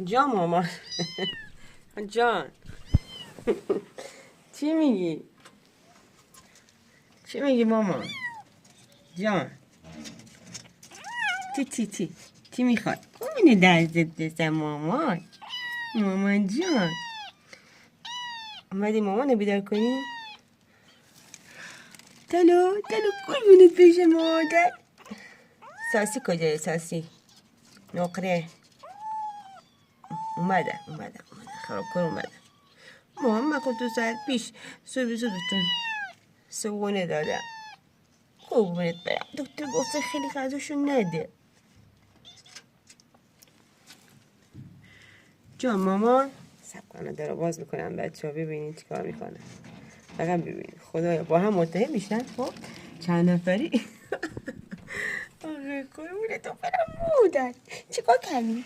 جان مامان. جان. چی میگی؟ چی میگی مامان؟ جان. چی میخواد؟ اینو دستت بزن مامان. مامان جان. اومدی مامان بیدار کنی؟ تلو قربونت بشه مادر. ساسی کجاست ساسی؟ نقره. اومدن خرابکار اومدن. مامان خود 2 ساعت پیش صبحتون صبحونه دادم. قربونت برم. دکتر گفته خیلی غذاشون نده. جان مامان. سب کنه داره باز میکنم بچه ها ببینین چی کار میکنن. فقط ببینین خدایا با هم متحد میشن. خب چند نفری. آره قربونت برم مادر. چیکار کردی؟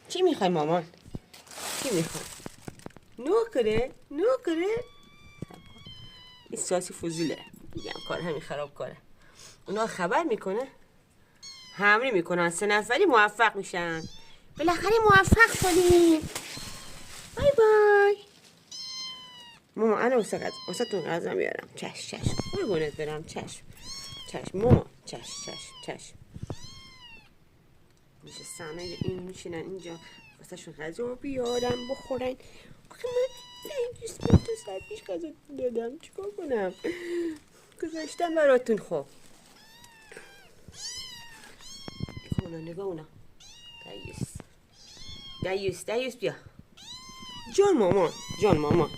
چی میخوای مامان؟ چی میخوای؟ نوکره این ساسی فضوله. میگم کار همین خراب کاره. اونا خبر میکنه حمله میکنن 3 نفری موفق میشن. بالاخره موفق شدیم. بای بای. ماما الان واسه تون غذا میارم. چشم قربونت برم. چشم ماما. چشم میشه سمه این میشینن اینجا واسه شون غذا بیارم بخورن. آخه من نگیست 2 ساعت پیش غذا دادم. چیکار کنم؟ گذاشتم براتون. خب نگاه اونا. دیوس بیا. جان مامان